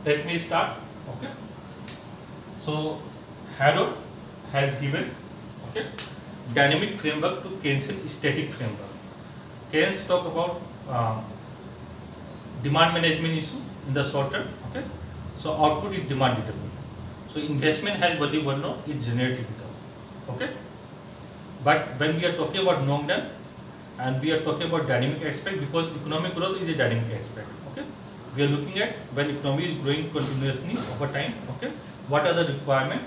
let me start. Okay. So Harrod has given, okay, dynamic framework to Keynesian static framework. Keynes talk about demand management issue in the short term. Okay. So output is demand determined. So investment has value one node is generative income. Okay. But when we are talking about long run and we are talking about dynamic aspect, because economic growth is a dynamic aspect. Okay. We are looking at when economy is growing continuously over time. Okay. What are the requirements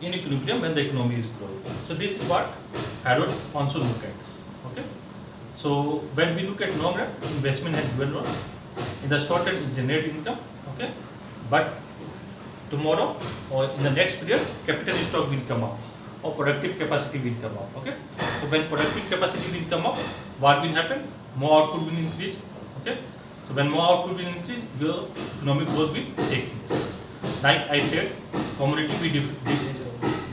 in equilibrium when the economy is growing? So this is what Harrod also look at. Okay. So when we look at long run, investment has dual role. In the short term, it generates income. Okay. But tomorrow or in the next period, capital stock will come up or productive capacity will come up. Okay. So when productive capacity will come up, what will happen? More output will increase. Okay. So when more output will increase, your economic growth will take place. Like I said, commodity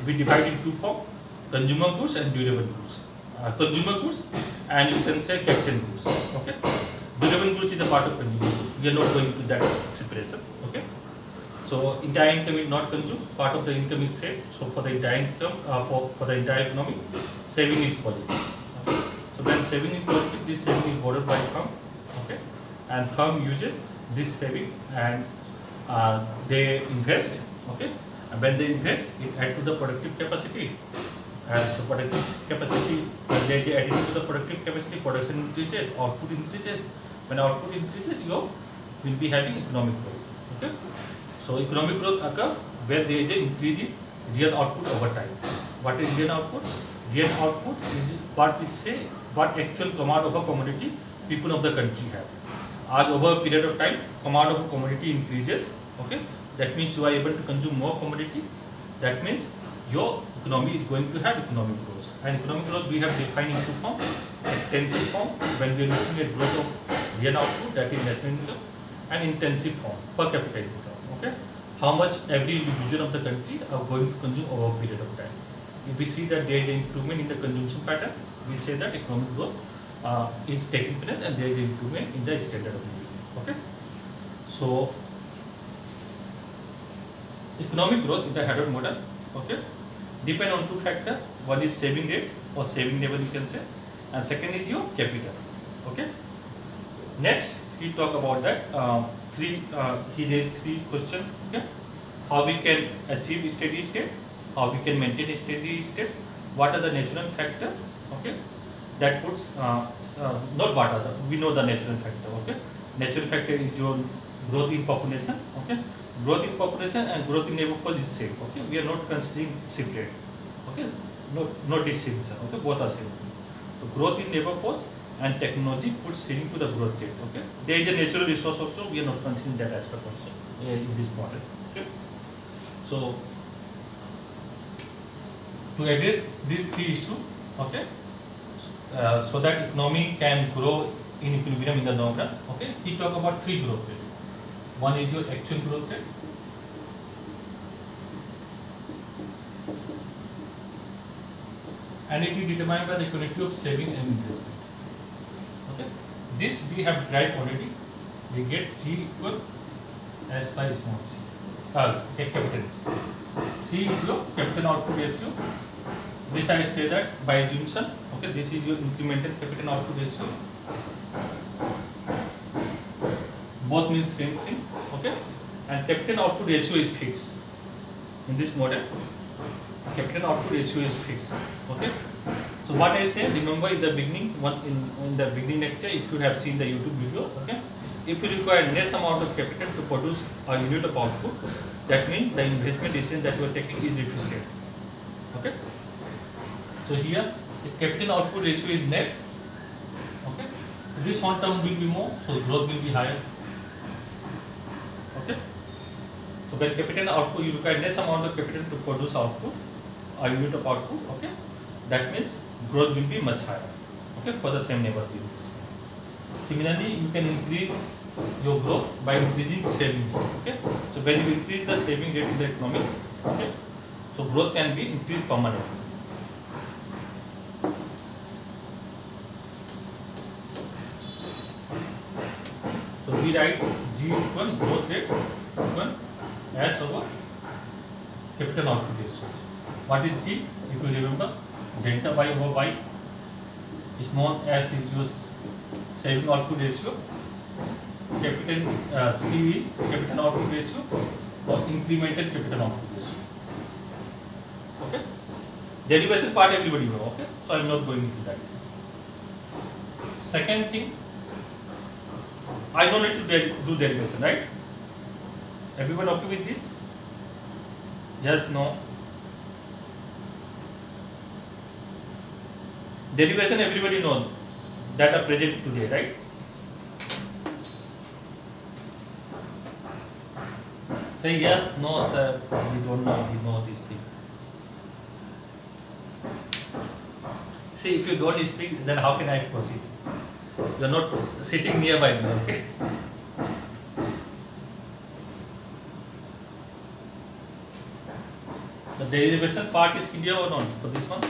we divide in two forms: consumer goods and durable goods. Consumer goods and you can say capital goods. Okay. Durable goods is a part of consumer goods. We are not going to that separation. Okay. So entire income is not consumed. Part of the income is saved. So for the entire income, for the entire economy, saving is positive. Okay. So when saving is positive, this saving is borrowed by firm. Okay. And firm uses this saving and they invest. Okay. And when they invest, it adds to the productive capacity. And so productive capacity, when there is addition to the productive capacity, production increases, output increases. When output increases, you will be having economic growth. Okay. So economic growth occurs where there is an increase in real output over time. What is real output? Real output is what we say, what actual command of a commodity people of the country have. As over a period of time, command of a commodity increases. Okay, that means you are able to consume more commodity. That means your economy is going to have economic growth. And economic growth we have defined in two forms: extensive form when we are looking at growth of real output, that is national income, and intensive form per capita income. Okay, how much every individual of the country are going to consume over a period of time. If we see that there is an improvement in the consumption pattern, we say that economic growth is taking place and there is an improvement in the standard of living. Okay, so economic growth in the Harrod model, okay, depend on two factors. One is saving rate or saving level, you can say, and second is your capital. Okay. Next, he talk about that. He raised three questions. Okay, how we can achieve steady state, how we can maintain a steady state, what are the natural factor, okay, that puts not what are the, we know the natural factor. Okay, natural factor is your growth in population. Okay, growth in population and growth in labor force is same. Okay, we are not considering separate. Okay, no distinction. Okay, both are same. So growth in labor force and technology puts ceiling to the growth rate. Okay, there is a natural resource also, we are not considering that aspect also in this model. Okay, so to address these three issues, okay, so that economy can grow in equilibrium in the long run. Okay, he talk about three growth rate. One is your actual growth rate, and it is determined by the equality of saving and investment. Okay, this we have derived already. We get G equal S by small c, capital C. C is your capital output ratio. This I say that by assumption. Okay, this is your incremental capital output ratio. Both means same thing. Okay, and capital output ratio is fixed in this model. Capital output ratio is fixed. Okay. So what I say, remember in the beginning, in the beginning lecture, if you have seen the YouTube video, okay, if you require less amount of capital to produce a unit of output, that means the investment decision that you are taking is efficient. Okay. So here, the capital output ratio is less. Okay. This one term will be more, so growth will be higher. Okay. So when capital output, you require less amount of capital to produce output, a unit of output. Okay. That means growth will be much higher. Okay, for the same level of investment. Similarly, you can increase your growth by increasing saving. Okay, so when you increase the saving rate in the economy, okay, so growth can be increased permanently. So we write G G equal growth rate equal S over capital output ratio. What is G? If you remember, delta Y over Y is known as your saving output ratio. Capital C is capital output ratio or incremental capital output ratio. Okay. Derivation part everybody know. Okay. So I am not going into that. Second thing, I don't need to do derivation, right? Everyone okay with this? Yes, no? Derivation everybody knows that are present today, right? Say yes, no, sir. We don't know. We know this thing. See, if you don't speak, then how can I proceed? You are not sitting nearby me, okay? The derivation part is clear or not for this one?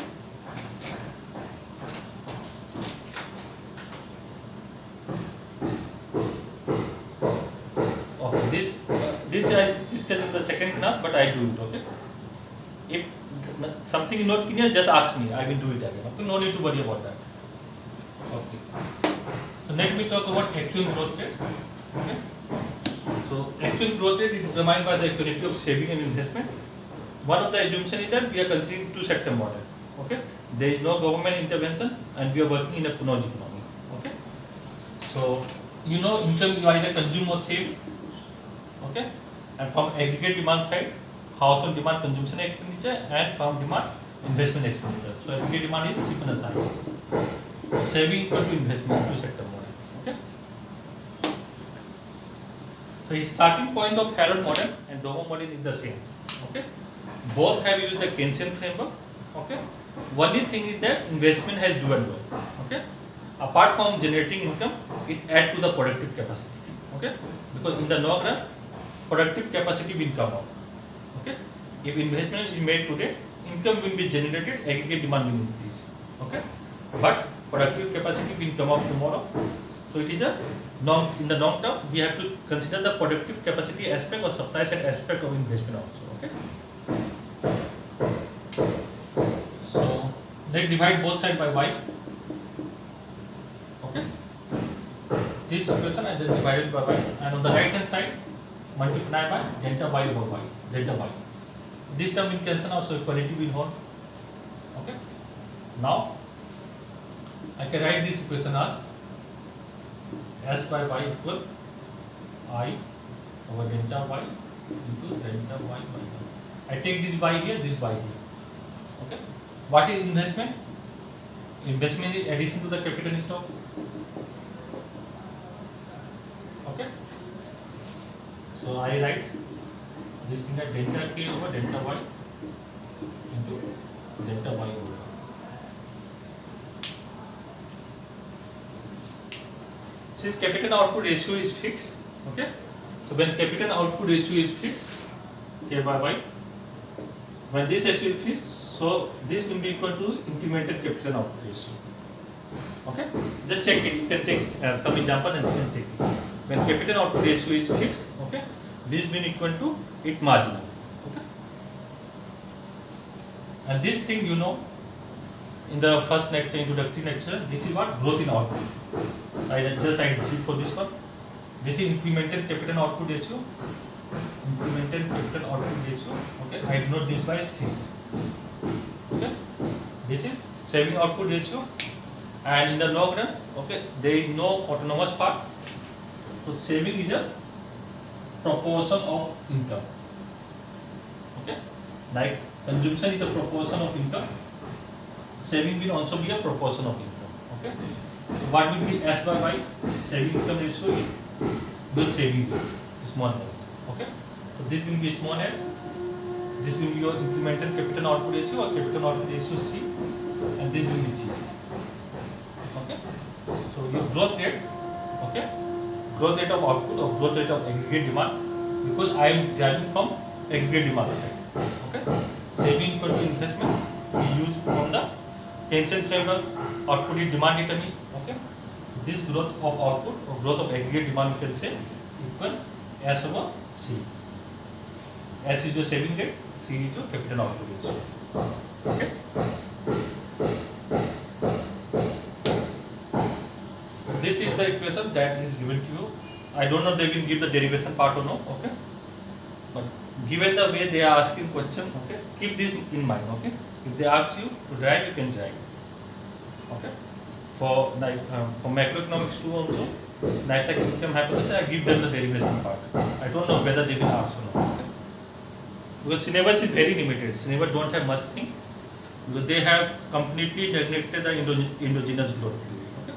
Okay, this I discussed in the second class, but I do it, okay? If something is not clear, just ask me. I will do it again. Okay, no need to worry about that. Okay. So next we talk about actual growth rate. Okay. So actual growth rate is determined by the equality of saving and investment. One of the assumption is that we are considering two-sector model. Okay. There is no government intervention, and we are working in a Kuhn's economy. Okay. So you know income you either consume or save. Okay. And from aggregate demand side, household demand consumption expenditure, and farm demand investment expenditure. So aggregate demand is C plus I. Saving equal to investment, two-sector model. Okay. So his starting point of Harrod model and Domo model is the same. Okay. Both have used the Keynesian framework. Okay. Only thing is that investment has dual role. Okay. Apart from generating income, it adds to the productive capacity. Okay. Because in the long run, productive capacity will come out. Okay. If investment is made today, income will be generated, aggregate demand will increase. Okay. But productive capacity will come up tomorrow. So it is in the long term, we have to consider the productive capacity aspect or supply side aspect of investment also. Okay. So let's divide both sides by y. Okay. This equation I just divided by y, and on the right hand side multiply by delta y over y, delta y. This term will cancel out, so equality will hold. Okay. Now I can write this equation as S by y equal I over delta y into delta y by y. I take this y here, this y here. Okay. What is investment? Investment is addition to the capital stock. Okay. So I write this thing as delta k over delta y into delta y over. Since capital output ratio is fixed, okay. So when capital output ratio is fixed, k by y, when this ratio is fixed, so this will be equal to incremental capital output ratio. Okay. Just check it. You can take some example and you can take it. When capital output ratio is fixed, okay, this will be equal to it marginal. Okay. And this thing you know in the first lecture, introductory lecture, this is what growth in output. I just write C for this one. This is incremental capital output ratio. Incremental capital output ratio. Okay, I denote this by C. Okay, this is saving output ratio, and in the long run, okay, there is no autonomous part. So saving is a proportion of income. Okay, like consumption is a proportion of income. Saving will also be a proportion of income. Okay. So what will be S by y? Saving income ratio is the saving rate, small s. Okay. So this will be small s. This will be your incremental capital output ratio or capital output ratio C, and this will be G. Okay. So your growth rate, okay, growth rate of output or growth rate of aggregate demand, because I am driving from aggregate demand side. Okay. Saving equal to investment, we use from the Keynesian framework, output is demand determined. Okay. This growth of output or growth of aggregate demand, you can say, equal S over C. S is your saving rate, C is your capital output ratio. Okay. This is the equation that is given to you. I don't know they will give the derivation part or no. Okay. But given the way they are asking question, okay, keep this in mind. Okay. If they ask you to drive, you can drive. Okay. For like for macroeconomics 2 also, life cycle income hypothesis, I give them the derivation part. I don't know whether they will ask or not. Okay. Because syllabus is very limited. Syllabus don't have much thing. Because they have completely neglected the endogenous growth theory. Okay.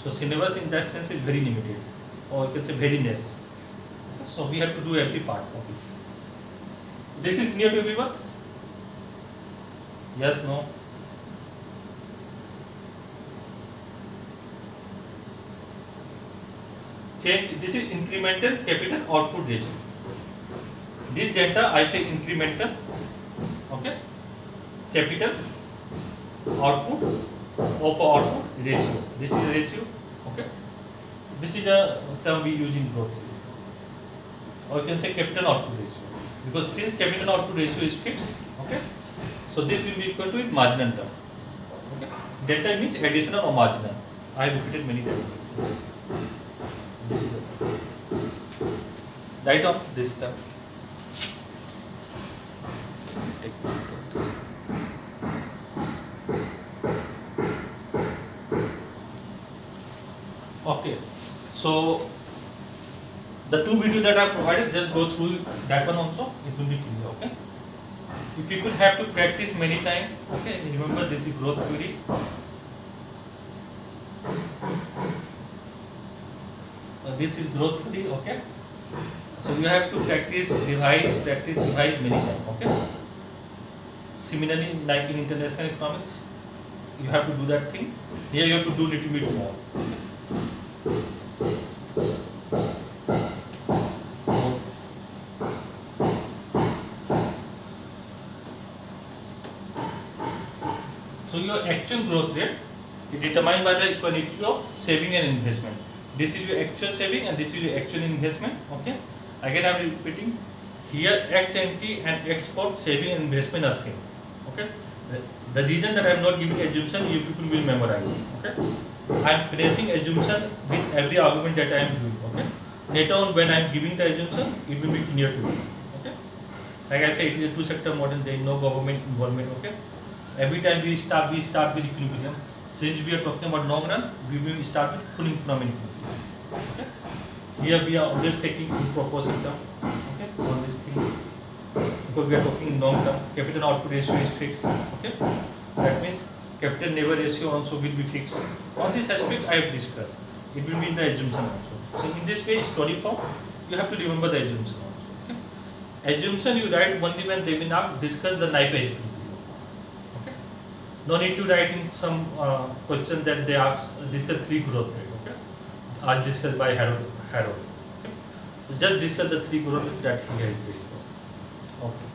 So syllabus in that sense is very limited, or you can say very less. Okay. So we have to do every part of it. This is clear to everyone? Yes, no? Change. This is incremental capital output ratio. This data I say incremental, okay, capital output output ratio. This is a ratio, okay. This is a term we use in growth theory, or you can say capital output ratio, because since capital output ratio is fixed, okay, so this will be equal to its marginal term. Okay, delta means additional or marginal. I have repeated many times. This is the term. Write off this term. Okay, so the two videos that I have provided, just go through that one also, it will be clear. Okay, you people have to practice many times. Okay, and remember this is growth theory. This is growth theory. Okay, so you have to practice, revise many times. Okay. Similarly, like in international economics, you have to do that thing. Here you have to do little bit more. So your actual growth rate is determined by the equality of saving and investment. This is your actual saving and this is your actual investment. Okay. Again, I am repeating. Here, ex ante and export saving and investment are same. Okay. The reason that I am not giving assumption, you people will memorize. Okay. I am placing assumption with every argument that I am doing. Okay. Later on, when I am giving the assumption, it will be clear to you. Okay. Like I said, it is a two-sector model. There is no government involvement. Okay. Every time we start with equilibrium. Since we are talking about long run, we will start with full employment equilibrium. Okay. Here we are always taking proportion term. Okay. On this thing, because we are talking in long term, capital output ratio is fixed. Okay. That means capital neighbor ratio also will be fixed. On this aspect I have discussed. It will be in the assumption also. So in this way, story form, you have to remember the assumption also. Okay. Assumption you write only when they will not discuss the NIPA. No need to write in some question that they ask discuss 3 growth rate. Okay, as discussed by Harold. Okay, so just discuss the 3 growth rate that he has discussed. Okay,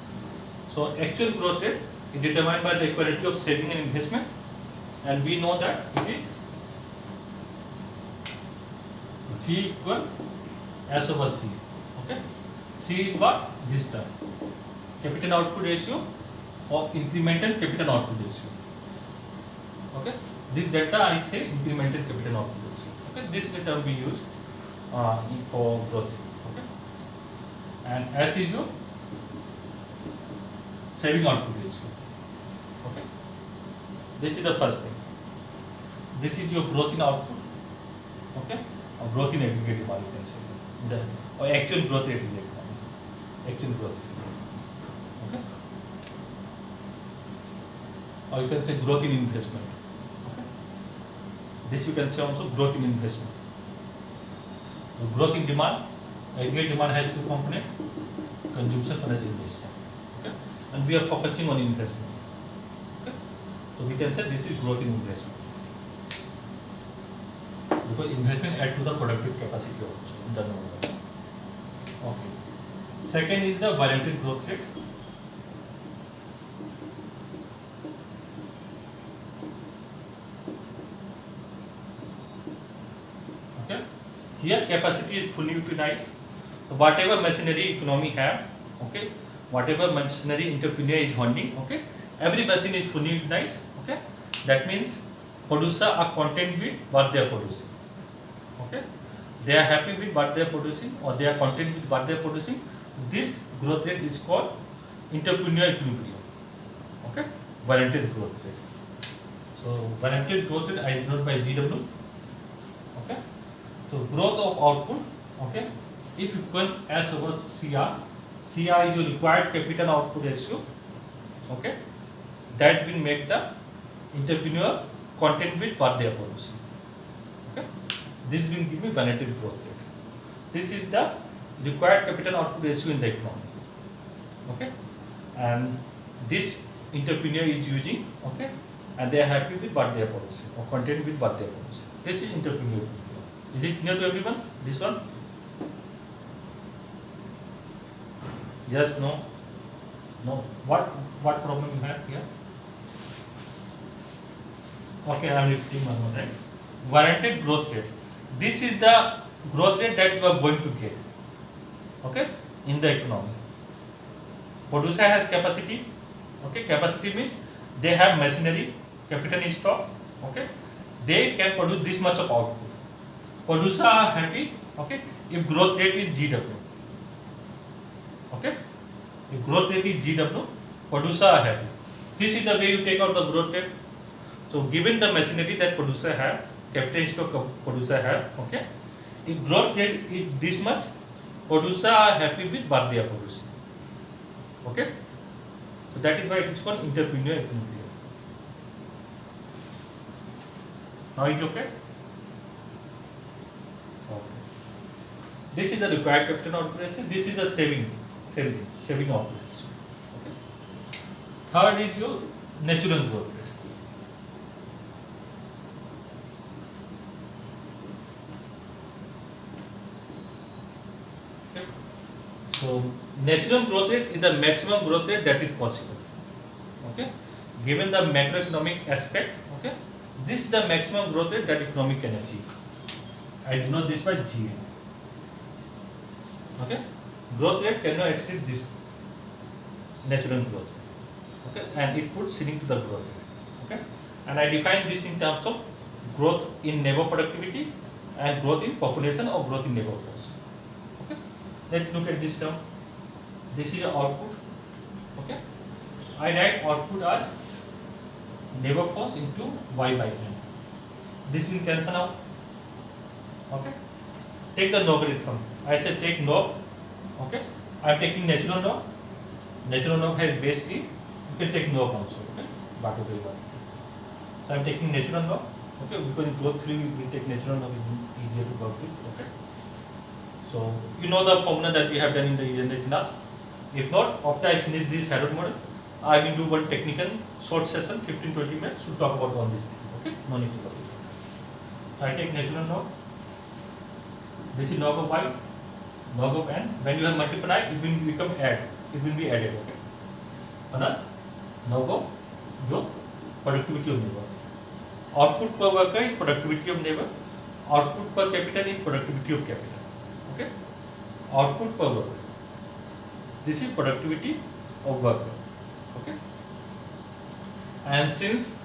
so actual growth rate is determined by the equality of saving and investment, and we know that it is G equal S over C. Okay, C is what? This term, capital output ratio or incremental capital output ratio. Okay, this delta I say incremental capital output ratio. Okay, this is the term we use for growth. Okay, and S is your saving output ratio. Okay, this is the first thing. This is your growth in output. Okay, or growth in aggregate demand, you can say, or actual growth rate in the economy. Actual growth rate. Okay, or you can say growth in investment. This you can say also growth in investment. So growth in demand, aggregate demand has 2 components, consumption and investment. Okay, and we are focusing on investment. Okay, so we can say this is growth in investment, because investment add to the productive capacity also in the number. Okay, second is the warranted growth rate. Here capacity is fully utilized, whatever machinery economy have, okay, whatever machinery entrepreneur is holding, okay, every machine is fully utilized, okay. That means producer are content with what they are producing, okay. They are happy with what they are producing, or they are content with what they are producing. This growth rate is called entrepreneur equilibrium, okay, warranted growth rate. So warranted growth rate I denote by GW, okay. So growth of output, okay, if equal as over CR, CR is your required capital output ratio, okay, that will make the entrepreneur content with what they are producing, okay. This will give me warranted growth rate. This is the required capital output ratio in the economy, okay, and this entrepreneur is using, okay, and they are happy with what they are producing or content with what they are producing. This is entrepreneur equilibrium. Is it clear to everyone? This one? Yes, no? No. What problem you have here? Okay, I am repeating one more time. Warranted growth rate. This is the growth rate that you are going to get, okay, in the economy. Producer has capacity, okay. Capacity means they have machinery, capital in stock, okay. They can produce this much of output. Producer are happy, okay, if growth rate is GW, okay. If growth rate is GW, producer are happy. This is the way you take out the growth rate. So given the machinery that producer have, capital in stock producer have, okay, if growth rate is this much, producer are happy with what they are producing, okay. So that is why it is called entrepreneur equilibrium. Now it's okay. Okay. This is the required capital output ratio. This is the saving output ratio. Okay. Third is your natural growth rate. Okay. So natural growth rate is the maximum growth rate that is possible. Okay. Given the macroeconomic aspect, okay, this is the maximum growth rate that economy can achieve. I denote this by GN. Okay, growth rate cannot exceed this natural growth, okay, and it puts ceiling to the growth rate, okay, and I define this in terms of growth in labor productivity and growth in population or growth in labor force, okay. Let's look at this term. This is your output, okay. I write output as labor force into Y by N. This will cancel out, okay. Take the logarithm. I said take log, okay. I am taking natural log. Natural log has base C. You can take log also, okay. So I am taking natural log, okay, because in growth 3 we take natural log, is easier to work with, okay. So you know the formula that we have done in the yesterday class. If not, after I finish this Harrod model, I will do one technical short session, 15-20 minutes, to talk about all these things, okay. No need to worry. So I take natural log. This is log of y, log of n. When you have multiplied, it will become add. It will be added, okay. Plus log of your productivity of labor. Output per worker is productivity of labor. Output per capita is productivity of capital, okay. Output per worker. This is productivity of worker, okay. And since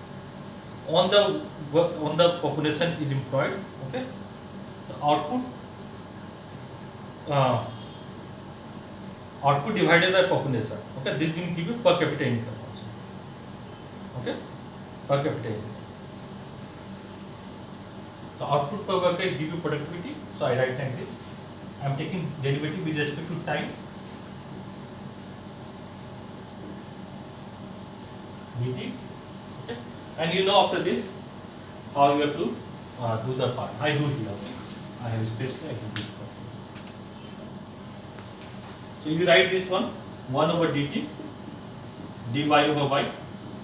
on the population is employed, okay, so output divided by population, okay, this will give you per capita income also, okay, per capita income. The output per worker give you productivity, so I write like this. I am taking derivative with respect to time, dt, okay, and you know after this how you have to do the part. I do here, okay. I have space, I do this part. So you write this one, 1 over dt dy over y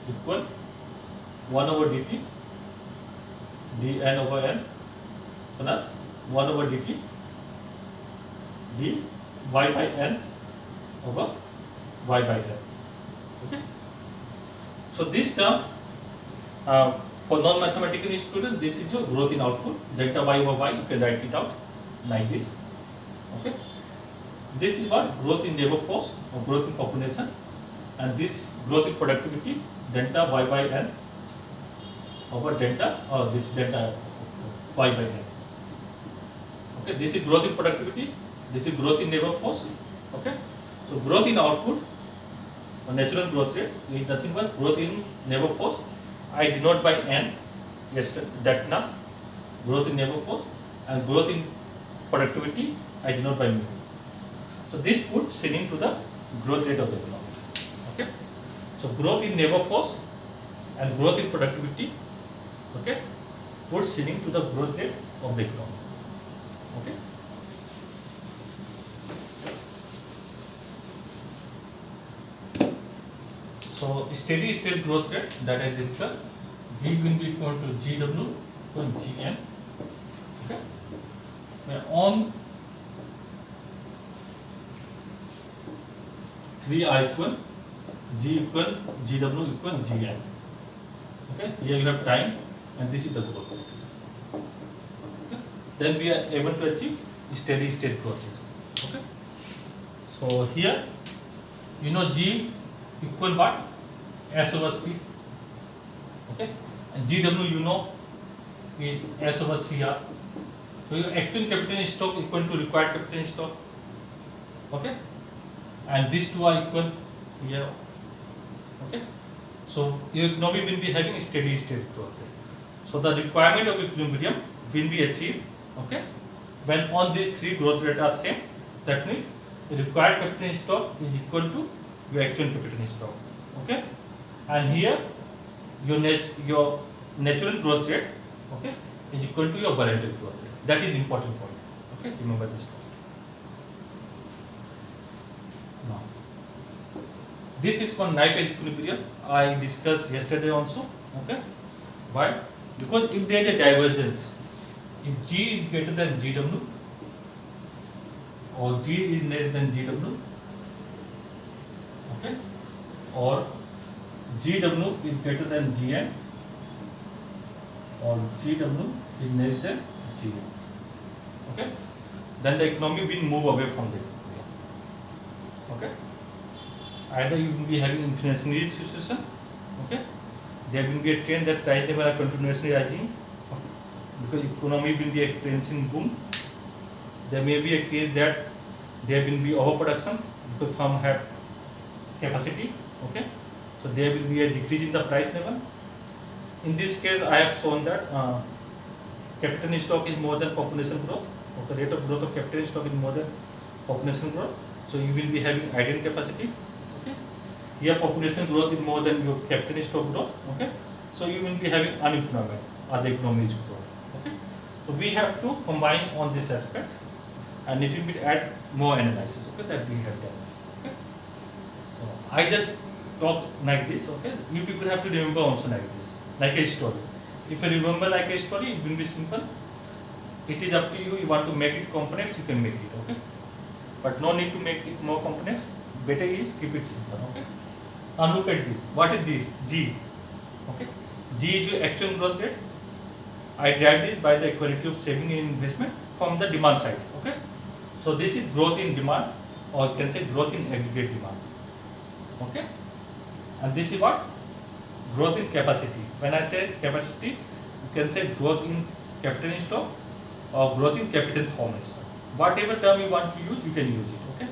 equal 1 over dt dn over n plus 1 over dt dy by n over y by n, okay. So this term for non-mathematical student, this is your growth in output, delta y over y, you can write it out like this, okay. This is what growth in labor force or growth in population, and this growth in productivity delta y by n over delta or this delta y by n. Okay, this is growth in productivity, this is growth in labor force. Okay, so growth in output or natural growth rate is nothing but growth in labor force. I denote by n, yes, that class growth in labor force, and growth in productivity I denote by mu. So this puts Sinin to the growth rate of the economy. Okay, so growth in labor force and growth in productivity, okay, puts Sinin to the growth rate of the economy. Okay. So steady state growth rate that I discussed, G will be equal to GW upon Gn. Okay. Now on 3I equal G equal GW equal Gn. Okay. Here you have time, and this is the growth rate. Okay. Then we are able to achieve steady state growth rate. Okay. So here, you know G equal what? S over C. Okay, and GW you know is S over CR. So your actual capital in stock equal to required capital in stock. Okay, and these two are equal here. Okay, so your economy will be having steady state growth rate. So the requirement of equilibrium will be achieved. Okay, when all these three growth rates are same, that means the required capital in stock is equal to your actual capital in stock. Okay, and here your natural growth rate, okay, is equal to your voluntary growth rate. That is important point. Okay, remember this point. Now, this is called Knight-Edge equilibrium. I discussed yesterday also. Okay, why? Because if there is a divergence, if G is greater than GW or G is less than GW, okay, or GW is greater than Gn or GW is less than Gn, okay, then the economy will move away from the equilibrium. Okay, either you will be having inflationary situation, okay, there will be a trend that price level are continuously rising, okay, because economy will be experiencing boom. There may be a case that there will be overproduction because firm have capacity. Okay, so there will be a decrease in the price level. In this case, I have shown that capital in stock is more than population growth. Okay, rate of growth of capital in stock is more than population growth. So you will be having idle capacity. Okay, here population growth is more than your capital in stock growth. Okay, so you will be having unemployment or the economy is growing. Okay, so we have to combine on this aspect and little bit add more analysis. Okay, that we have done. Okay, so I just talk like this. Okay, you people have to remember also like this, like a story. If you remember like a story, it will be simple. It is up to you. You want to make it complex, you can make it. Okay, but no need to make it more complex. Better is keep it simple. Okay, now look at this. What is this? G. Okay, G is your actual growth rate. I derived this by the equality of saving and investment from the demand side. Okay, so this is growth in demand, or you can say growth in aggregate demand. Okay, and this is what? Growth in capacity. When I say capacity, you can say growth in capital in stock or growth in capital formation. Whatever term you want to use, you can use it. Okay,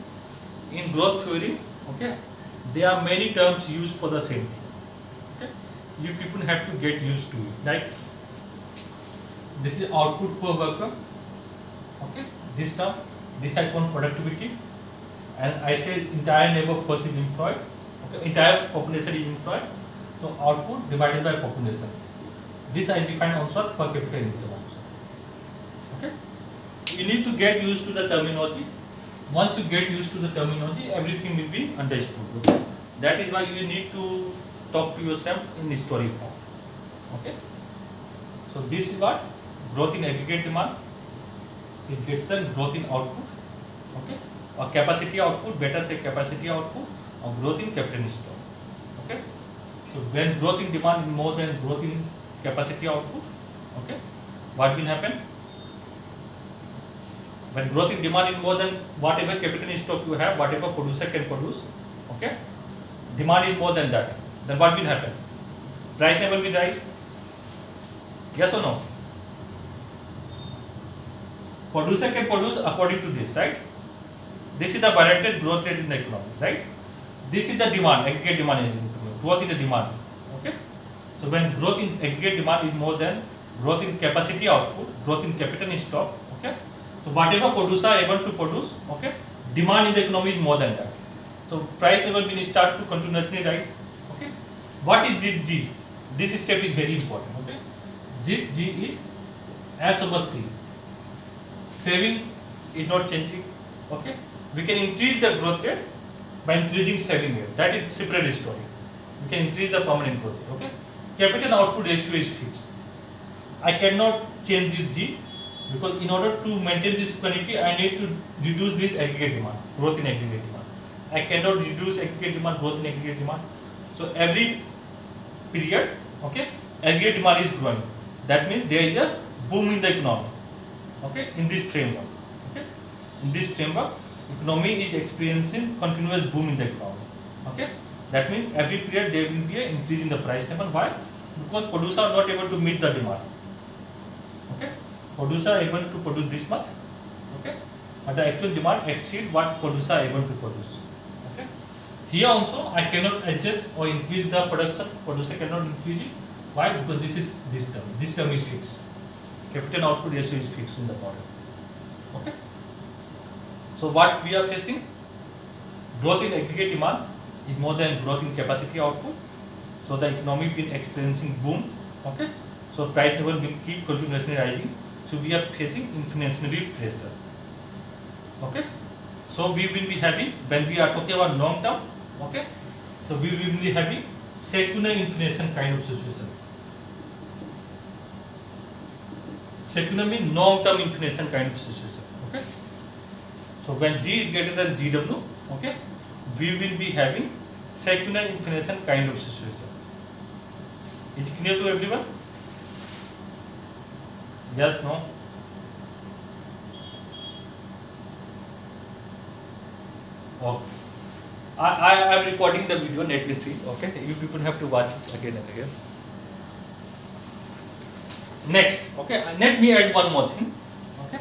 in growth theory, okay, there are many terms used for the same thing. Okay, you people have to get used to it. Like this is output per worker. Okay, this term, this I call productivity, and I say entire labor force is employed. Okay, entire population is employed. So output divided by population. This I define also per capita income also. Okay, you need to get used to the terminology. Once you get used to the terminology, everything will be understood. Okay? That is why you need to talk to yourself in story form. Okay, so this is what? Growth in aggregate demand is greater than growth in output. Okay, or capacity output, better say capacity output, or growth in capital in stock. Okay, so when growth in demand is more than growth in capacity output, okay, what will happen? When growth in demand is more than whatever capital in stock you have, whatever producer can produce, okay, demand is more than that, then what will happen? Price level will rise. Yes or no? Producer can produce according to this, right? This is the variance growth rate in the economy, right? This is the demand, aggregate demand in the economy, growth in the demand. Okay? So when growth in aggregate demand is more than growth in capacity output, growth in capital in stock, okay? So whatever producer are able to produce, okay, demand in the economy is more than that. So price level will start to continuously rise. Okay? What is this G? This step is very important. Okay? This G is S over C. Saving is not changing. Okay? We can increase the growth rate by increasing saving rate. That is separate story. We can increase the permanent growth rate. Okay? Capital output ratio is fixed. I cannot change this G because in order to maintain this quantity, I need to reduce this aggregate demand, growth in aggregate demand. I cannot reduce aggregate demand, growth in aggregate demand. So every period, okay, aggregate demand is growing. That means there is a boom in the economy. Okay, in this framework. Okay, in this framework, economy is experiencing continuous boom in the economy. Okay, that means every period there will be an increase in the price level. Why? Because producers are not able to meet the demand. Okay, producers are able to produce this much. Okay, but the actual demand exceeds what producers are able to produce. Okay, here also I cannot adjust or increase the production. Producer cannot increase it. Why? Because this is this term. This term is fixed. Capital output ratio is fixed in the model. Okay. So what we are facing? Growth in aggregate demand is more than growth in capacity output. So the economy will be experiencing boom. Okay. So price level will keep continuously rising. So we are facing inflationary pressure. Okay. So we will be having, when we are talking about long term, okay, so we will be having secular inflation kind of situation. Secular means long term inflation kind of situation. Okay. So when G is greater than GW, okay, we will be having secular inflation kind of situation. Is it clear to everyone? Yes, no? Okay. I am recording the video, let me see. Okay, you people have to watch it again and again. Next, okay, let me add one more thing. Okay,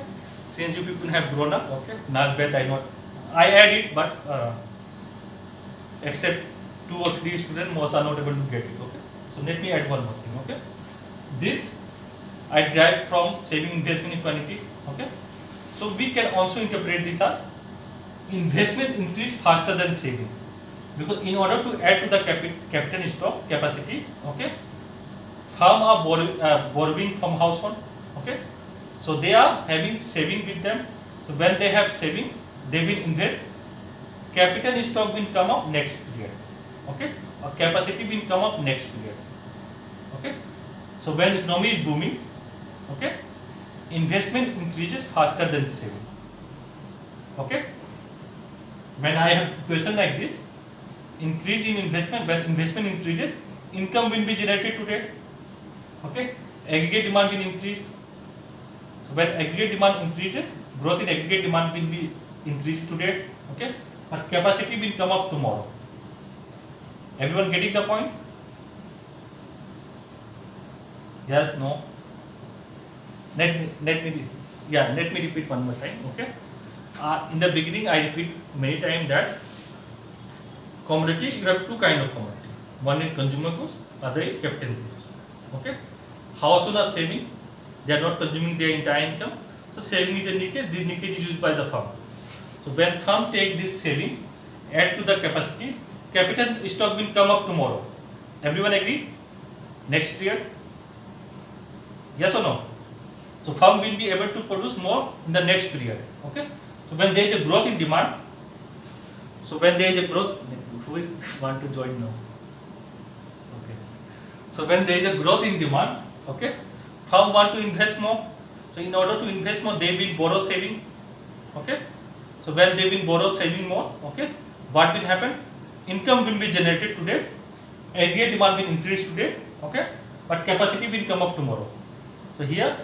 since you people have grown up, okay, last batch I add it, but except 2 or 3 students, most are not able to get it. Okay, so let me add one more thing. Okay, this I derived from saving investment equality. Okay, so we can also interpret this as investment increase faster than saving, because in order to add to the capital stock capacity, okay, firm are borrowing from household. Okay, so they are having saving with them. So when they have saving, they will invest. Capital stock will come up next period. Okay, or capacity will come up next period. Okay, so when economy is booming, okay, investment increases faster than saving. Okay. When I have question like this, increase in investment, when investment increases, income will be generated today. Okay, aggregate demand will increase. So when aggregate demand increases, growth in aggregate demand will be increased today. Okay, but capacity will come up tomorrow. Everyone getting the point? Yes, no? Let me repeat one more time. Okay. In the beginning, I repeat many times that commodity, you have two kind of commodity. One is consumer goods, other is capital goods. Okay. Households are saving, they are not consuming their entire income. So saving is a leakage. This leakage is used by the firm. So when firm take this saving, add to the capacity, capital stock will come up tomorrow. Everyone agree? Next period? Yes or no? So firm will be able to produce more in the next period. Okay. So when there is a growth in demand, so when there is a growth, who is want to join now? Okay. So when there is a growth in demand, okay, firm want to invest more. So in order to invest more, they will borrow saving. Okay. So when they will borrow saving more, okay, what will happen? Income will be generated today, aggregate demand will increase today, okay, but capacity will come up tomorrow. So here,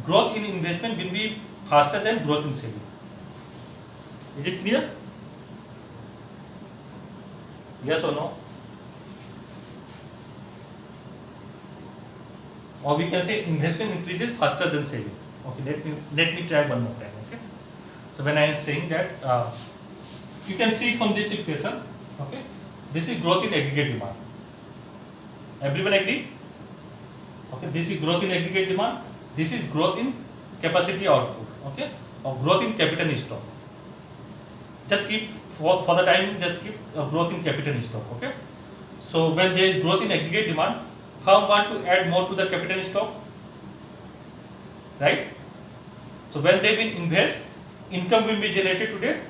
growth in investment will be faster than growth in saving. Is it clear? Yes or no? Or we can say investment increases faster than saving. Okay, let me try one more time. Okay, so when I am saying that, you can see from this equation. Okay, this is growth in aggregate demand. Everyone agree? Okay, this is growth in aggregate demand. This is growth in capacity output. Okay, or growth in capital stock. Just keep for the time. Just keep growth in capital stock. Okay. So when there is growth in aggregate demand, firm want to add more to the capital stock, right? So when they will invest, income will be generated today.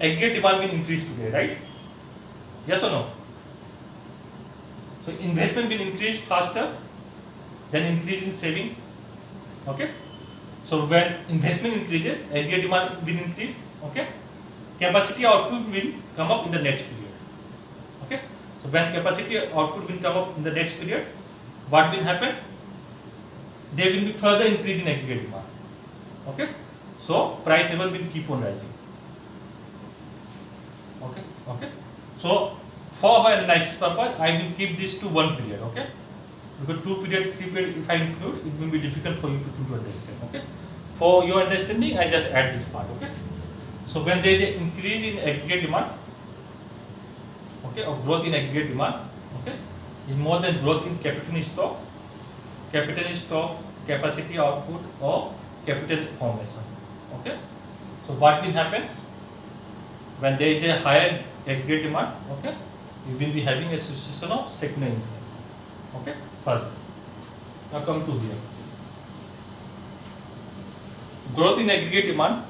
Aggregate demand will increase today, right? Yes or no? So investment will increase faster than increase in saving. Okay. So when investment increases, aggregate demand will increase. Okay. Capacity output will come up in the next period. Okay. So when capacity output will come up in the next period, what will happen? There will be further increase in aggregate demand. Okay. So price level will keep on rising. Okay. Okay. So for our analysis purpose, I will keep this to one period. Okay. Because 2 period, 3 period, if I include, it will be difficult for you to understand. Okay. For your understanding, I just add this part. Okay. So when there is an increase in aggregate demand, okay, or growth in aggregate demand, okay, is more than growth in capital stock, capacity output, or capital formation. Okay. So what will happen when there is a higher aggregate demand? Okay, you will be having a situation of secondary inflation. Okay, first. Now come to here. Growth in aggregate demand,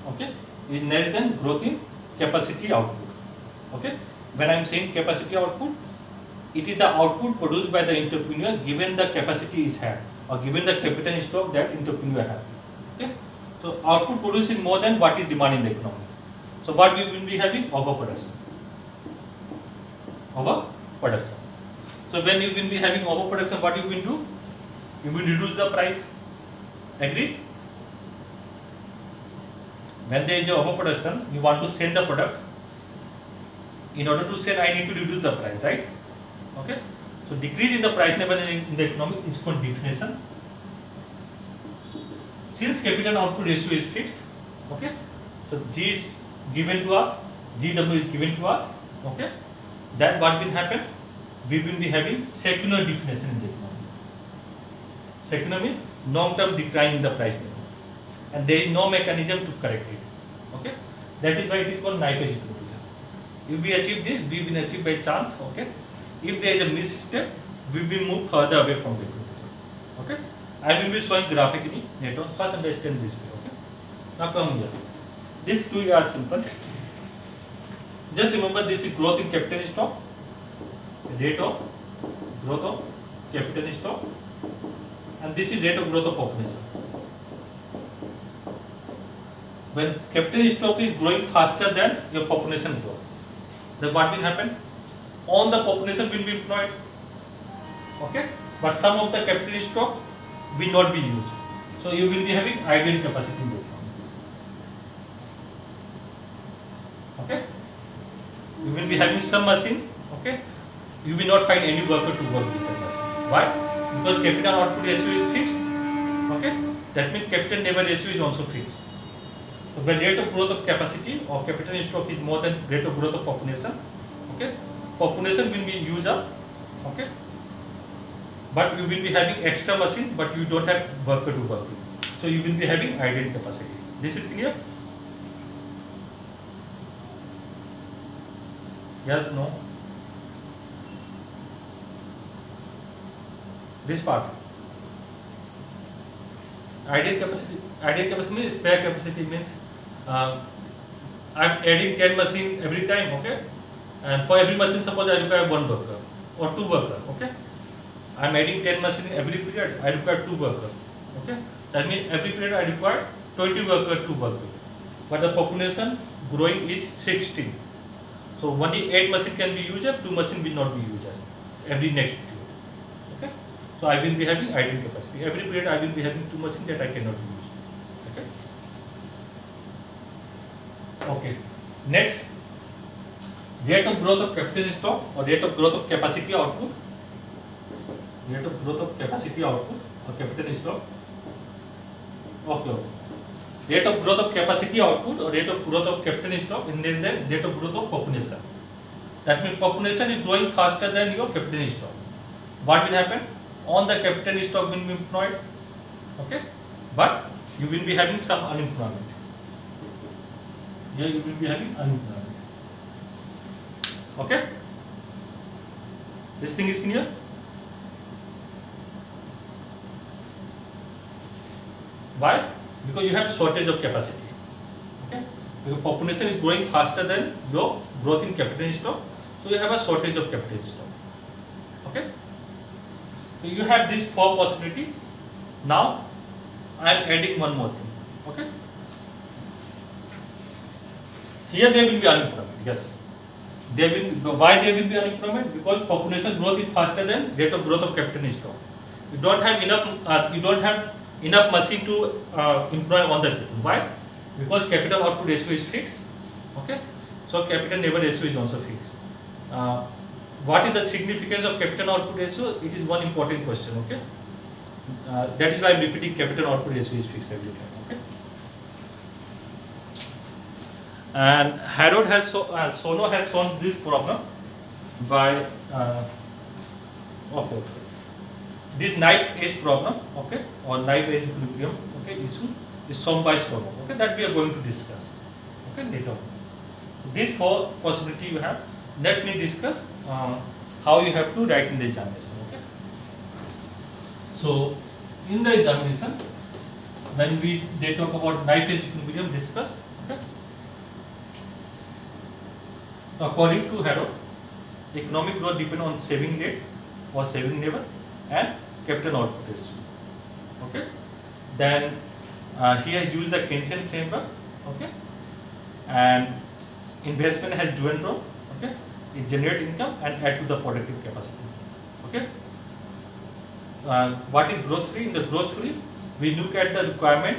okay, is less than growth in capacity output. Okay. When I am saying capacity output, it is the output produced by the entrepreneur given the capacity is had, or given the capital stock that entrepreneur have. Okay. So output produced is more than what is demand in the economy. So what we will be having? Overproduction. Overproduction. So when you will be having overproduction, what you will do? You will reduce the price. Agree? When there is overproduction, you want to sell the product. In order to sell, I need to reduce the price, right? Okay. So decrease in the price level in the economy is called deflation. Since capital output ratio is fixed, okay. So G is given to us, GW is given to us, okay. Then what will happen? We will be having secular deflation in the economy. Secular means long-term decline in the price level, and there is no mechanism to correct it. Okay. That is why it is called knife edge equilibrium. If we achieve this, we will achieve by chance. Okay. If there is a misstep, we will move further away from the equilibrium. Okay. I will be showing graphically later on. First understand this way. Okay. Now come here. These two are simple. Just remember, this is growth in capital stock, rate of growth of capital stock, and this is rate of growth of population. When capital stock is growing faster than your population growth, then what will happen? All the population will be employed, okay, but some of the capital stock will not be used. So you will be having idle capacity in the economy. Okay, you will be having some machine, okay, you will not find any worker to work with that machine. Why? Because capital output ratio is fixed. Okay, that means capital labor ratio is also fixed. So when rate of growth of capacity or capital stock is more than rate of growth of population, okay, population will be used up, okay, but you will be having extra machine, but you don't have worker to work with. So you will be having idle capacity. This is clear? Yes, no? This part. Ideal capacity means spare capacity means I'm adding 10 machine every time, okay, and for every machine suppose I require 1 worker or 2 worker, okay, I'm adding 10 machine every period, I require 2 worker, okay, that means every period I require 20 worker to work with, but the population growing is 16, so only 8 machine can be used, 2 machine will not be used every next period. Okay, so I will be having idle capacity. Every period I will be having 2 machines that I cannot use. Okay. Okay. Next, rate of growth of capital stock or rate of growth of capacity output. Rate of growth of capacity output or capital stock. Okay. Rate of growth of capacity output or rate of growth of capital stock in less than rate of growth of population. That means population is growing faster than your capital stock. What will happen? On the capital stock will be employed, okay, but you will be having some unemployment. Here you will be having unemployment. Okay? This thing is clear? Why? Because you have shortage of capacity. Okay? Because population is growing faster than your growth in capital stock, so you have a shortage of capital stock. Okay? So you have these 4 possibilities. Now I am adding one more thing. Okay? Here there will be unemployment. Yes. There will. Why there will be unemployment? Because population growth is faster than rate of growth of capital stock. You don't have enough. You don't have enough machine to employ on the people. Why? Because capital output ratio is fixed. Okay. So capital labor ratio is also fixed. What is the significance of capital output ratio? It is one important question. Okay. That is why I am repeating capital output ratio is fixed every time. Okay. And Harrod has Sono has solved this problem by this knife edge problem, okay, or knife edge equilibrium, okay, issue is solved by Sono, okay, that we are going to discuss, okay, later on. These 4 possibilities you have. Let me discuss how you have to write in the examination, okay. So in the examination, when they talk about knife edge equilibrium, discuss, okay. So according to Harrod, economic growth depends on saving rate or saving level and capital output ratio. Okay. Then here use the Keynesian framework. Okay. And investment has dual role. Okay. It generate income and add to the productive capacity. Okay. What is growth theory? In the growth theory, we look at the requirement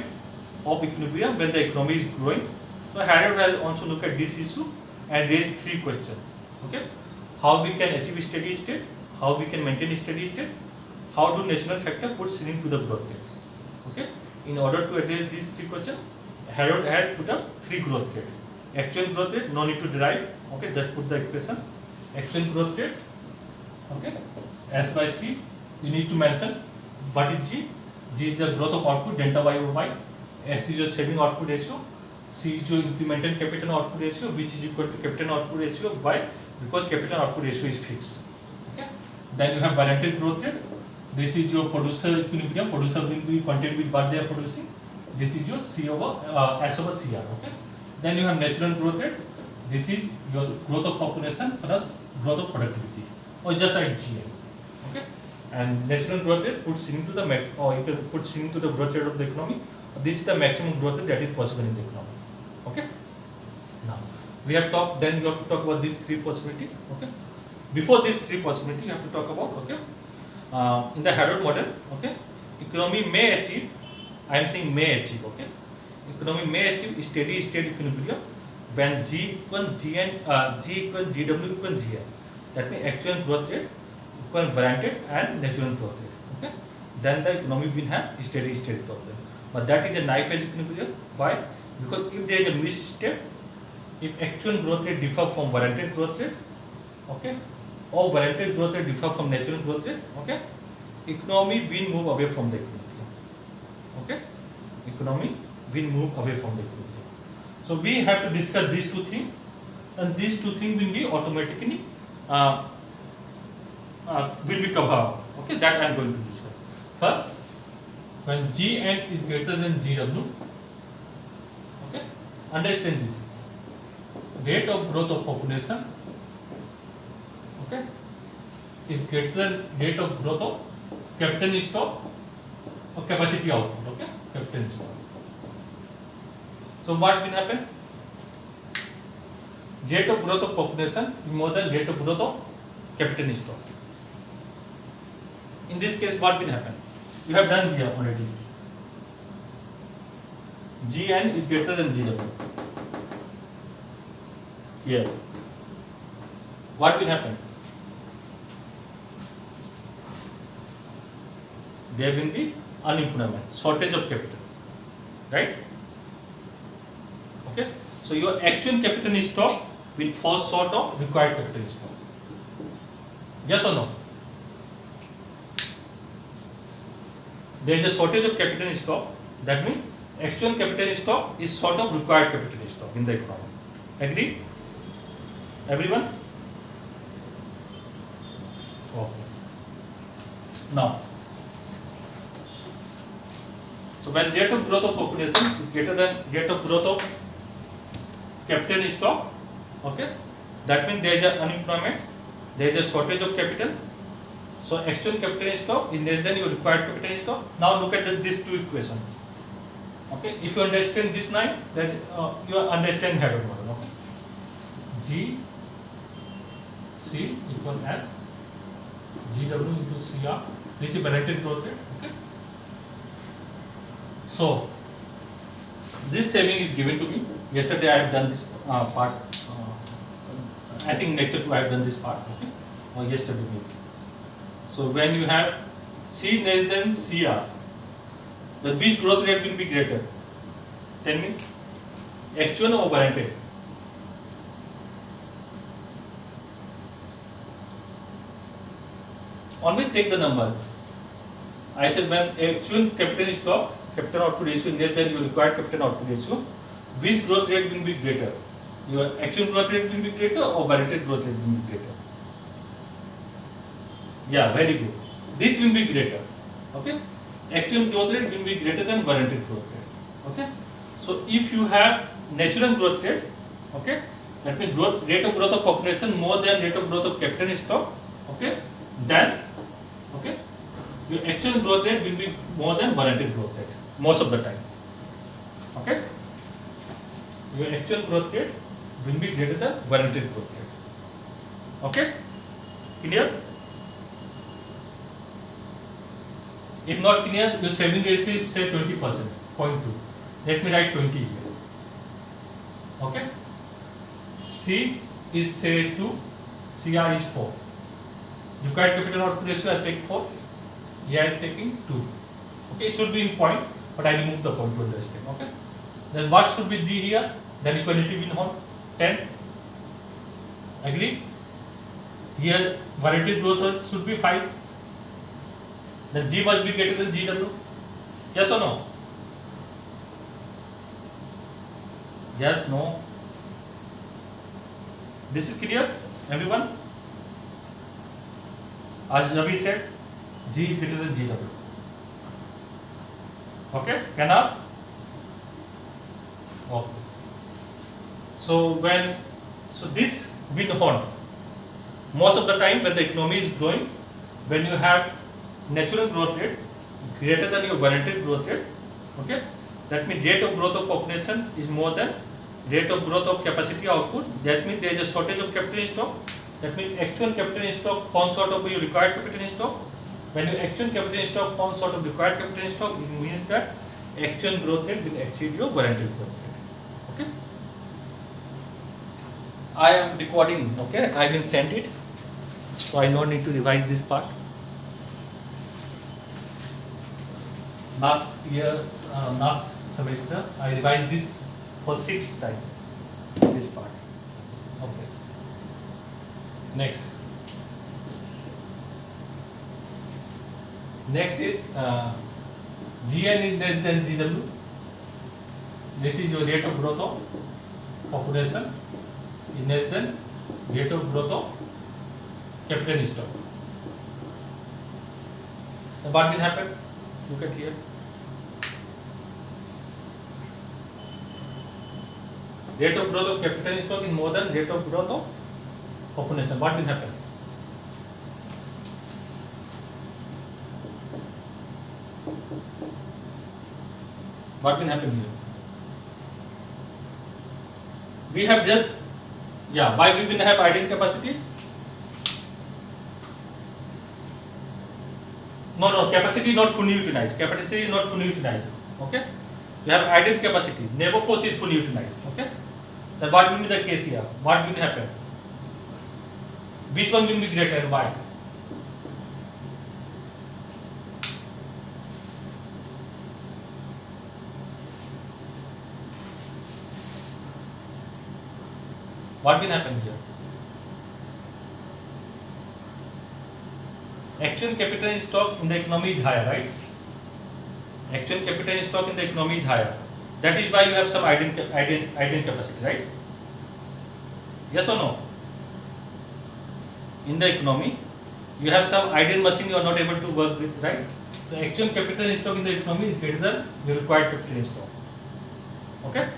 of equilibrium when the economy is growing. So Harrod has also look at this issue and raise 3 questions. Okay. How we can achieve steady state? How we can maintain steady state? How do natural factor put ceiling to the growth rate? Okay. In order to address these 3 questions, Harrod had put up 3 growth rate. Actual growth rate, no need to derive. Okay, just put the equation. Actual growth rate. Okay. S by C. You need to mention what is G. G is the growth of output delta Y over Y. S is your saving output ratio. C is your incremental capital output ratio, which is equal to capital output ratio. Why? Because capital output ratio is fixed. Okay. Then you have variable growth rate. This is your producer equilibrium. Producer will be content with what they are producing. This is your C over S over CR. Okay. Then you have natural growth rate. This is your growth of population plus growth of productivity, or just like GA. Okay. And natural growth rate puts into the max, or you can put into the growth rate of the economy. This is the maximum growth rate that is possible in the economy. Okay. Now we have talked. Then you have to talk about these 3 possibilities. Okay. Before these 3 possibilities, you have to talk about, okay, in the Harrod model, okay, economy may achieve. I am saying may achieve. Okay. Economy may achieve steady state equilibrium when G equal GN, G equal GW equal GN. That means actual growth rate equal variant and natural growth rate. Okay. Then the economy will have steady state problem. But that is a knife edge equilibrium. Why? Because if there is a misstep, if actual growth rate differ from warranted growth rate, okay, or warranted growth rate differ from natural growth rate, okay, economy will move away from the equilibrium. Okay, economy will move away from the equilibrium. So we have to discuss these 2 things, and these 2 things will be automatically will be covered. Okay, that I am going to discuss. First, when Gn is greater than Gw, okay, understand this. Rate of growth of population, okay, is greater than rate of growth of capital stock or capacity output. Okay, capital stock. So what will happen? Rate of growth of population is more than rate of growth of capital stock. In this case, what will happen? You have done here already. Gn is greater than Gw. here, what will happen? There will be unemployment, shortage of capital, right? Okay, so your actual capital in stock will fall short of required capital in stock. Yes or no? There is a shortage of capital in stock. That means actual capital in stock is short of required capital in stock in the economy. Agree? Everyone? Okay. Now, so when rate of growth of population is greater than rate of growth of capital in stock, okay, that means there is an unemployment, there is a shortage of capital. So actual capital in stock is less than your required capital in stock. Now look at these two equations. Okay, if you understand this line, then you understand Haddock model. Okay, G C equal as GW into CR. This is balanced growth rate. Okay. So this saving is given to me. Yesterday I have done this part. I think lecture 2 I have done this part. Okay, or yesterday maybe. So when you have C less than CR, then which growth rate will be greater? Tell me. Actual or warranted? Always take the number. I said when actual capital is stock, capital output ratio is less than your required capital output ratio, which growth rate will be greater? Your actual growth rate will be greater or warranted growth rate will be greater? Yeah, very good. This will be greater. Okay, actual growth rate will be greater than warranted growth rate. Okay, so if you have natural growth rate, okay, that means rate of growth of population more than rate of growth of capital in stock. Okay, then okay, your actual growth rate will be more than warranted growth rate most of the time. Okay, your actual growth rate will be greater than warranted growth rate. Okay, clear? If not clear, your saving ratio is say 20%, 0.2. Let me write 20 here. Okay. C is say 2, CR is 4. Required capital output ratio I take 4. Here I am taking 2. Okay, it should be in point, but I remove the point to understand. Okay. Then what should be G here? Then equality will hold 10. Agree? Here warranted growth rate should be 5. Then G must be greater than GW. Yes or no? Yes, no. This is clear, everyone? As Ravi said, G is greater than GW. Okay, cannot? Okay. So this will hold. Most of the time when the economy is growing, when you have natural growth rate greater than your warranted growth rate, okay, that means rate of growth of population is more than rate of growth of capacity output. That means there is a shortage of capital in stock. That means actual capital in stock falls short of your required capital in stock. When your actual capital in stock falls short of required capital in stock, it means that actual growth rate will exceed your warranted growth rate. Okay, I am recording. Okay, I will send it, so I don't need to revise this part. Last year, last semester, I revised this for 6th time. This part. Okay. Next. Next is GN is less than GW. This is your rate of growth of population is less than rate of growth of capital in stock. Now what will happen? Look at here. Rate of growth of capital in stock is more than rate of growth of population. What will happen? What will happen here? We have just, yeah, why we will have idle capacity? No, capacity is not fully utilized. Capacity is not fully utilized. Okay? You have idle capacity. Labor force is fully utilized. Okay? then what will be the case here? What will happen? Which one will be greater and why? What will happen here? Actual capital in stock in the economy is higher, right? Actual capital in stock in the economy is higher. That is why you have some idle capacity, right? Yes or no? In the economy, you have some idle machine you are not able to work with, right? The actual capital in stock in the economy is greater than the required capital in stock. Okay?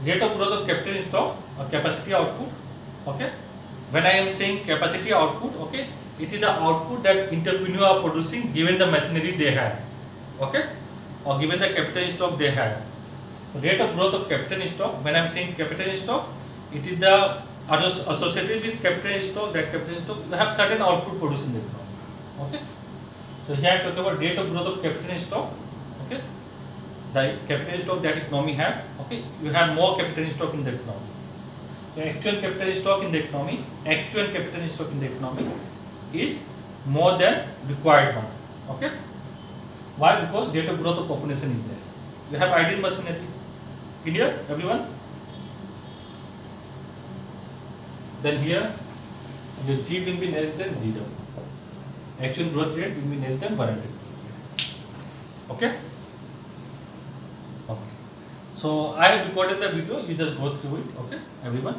Rate of growth of capital in stock or capacity output. Okay? When I am saying capacity output, okay, it is the output that entrepreneur are producing given the machinery they have, okay, or given the capital in stock they have. So rate of growth of capital in stock. When I am saying capital in stock, it is the associated with capital in stock. That capital in stock you have certain output produced in the economy. Okay. So here I am talking about rate of growth of capital in stock. Okay. The capital in stock that economy have. Okay. You have more capital in stock in the economy. The actual capital in stock in the economy, is more than required one. Okay. Why? Because rate of growth of population is less. You have idle machinery. Clear, everyone? Then here, your G will be less than 0. Actual growth rate will be less than 100. Okay. Okay. So I have recorded the video. You just go through it. Okay, everyone.